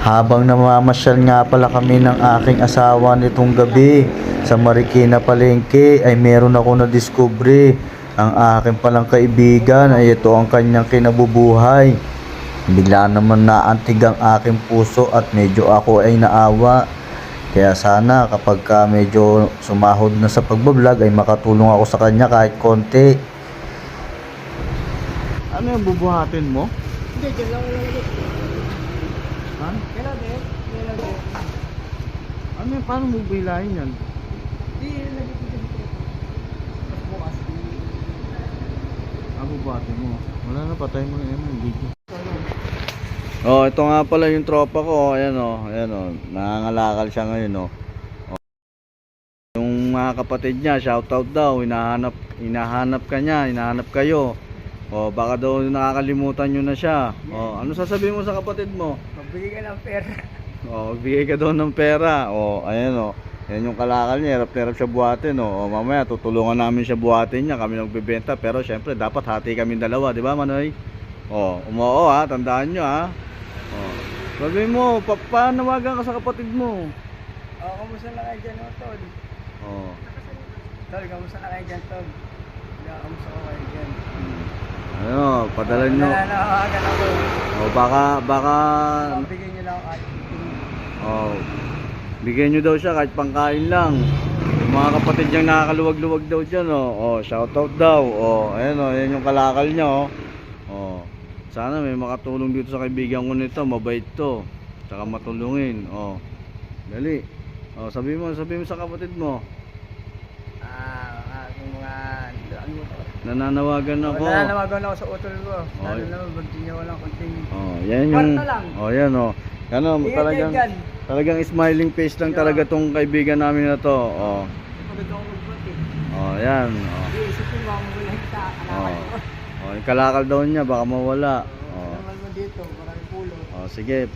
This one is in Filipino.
Habang namamasyal nga pala kami ng aking asawa nitong gabi sa Marikina Palengke, ay meron ako na-discovery. Ang aking palang kaibigan ay ito ang kanyang kinabubuhay. Bigla naman naantig ang aking puso at medyo ako ay naawa. Kaya sana kapag medyo sumahod na sa pagbablog ay makatulong ako sa kanya kahit konti. Ano yung bubuhatin mo? Hindi, dyan lang ulit. Ha? Kailan eh? Kailan eh? Ano yung paano mo bilahin yan? Hindi, lagi ko dito. Bukas. Bubuhatin mo. Wala na, patay mo na yan yung video. Oh, ito nga pala yung tropa ko. Ayan oh, ayan oh. Nangangalakal siya ngayon oh. Yung mga kapatid niya, shoutout daw, hinahanap ka niya, hinahanap kayo. Oh, baka daw nakakalimutan nyo na siya. Oh, ano sasabihin mo sa kapatid mo? Magbigay ka ng pera. Oh, magbigay ka daw ng pera. Oh, ayan oh. Yan yung kalakal niya, hirap na hirap siya buhatin oh. Oh, mamaya tutulungan namin siya buhatin niya, kami nagbebenta, pero syempre dapat hati kami dalawa, di ba, Manoy? Oh, umoo ha, tandaan nyo ha. Oh. Sabihin mo, panawagan ka sa kapatid mo. Oh, kamusta na kayo dyan, Tol? Oh. Tol, kamusta na kayo dyan, Tol? Kamusta ko kayo dyan? Ano, padala nyo. Nananawagan ako. Oh, baka Bigyan nyo lang kahit oh, bigyan nyo daw siya kahit pangkain lang. Yung mga kapatid niyang nakakaluwag-luwag daw dyan oh. Oh, shoutout daw. Oh, ayan oh, yan yung kalakal niya oh. Oh. Sana may makatulong dito sa kaibigan ko nito, mabait to. Tsaka matulungin. Oh. Dali. Oh, sabi mo sa kapatid mo. aking mga Nananawagan ako. nananawagan ako sa utol ko. Oh. Lalo naman, bagdi niya walang kunting Oh, yan yung kwarta lang. oh, yan oh. Ano, talagang smiling face lang talaga tong kaibigan namin na to. Oh. Pagod ako mag-vlog eh. Oh, yan. Oh. Hindi, isipin mo ako muna hita. Oh. Oh, yung kalakal daw niya baka mawala. Oh. Naman mo dito, maraming pulo. Oh, sige.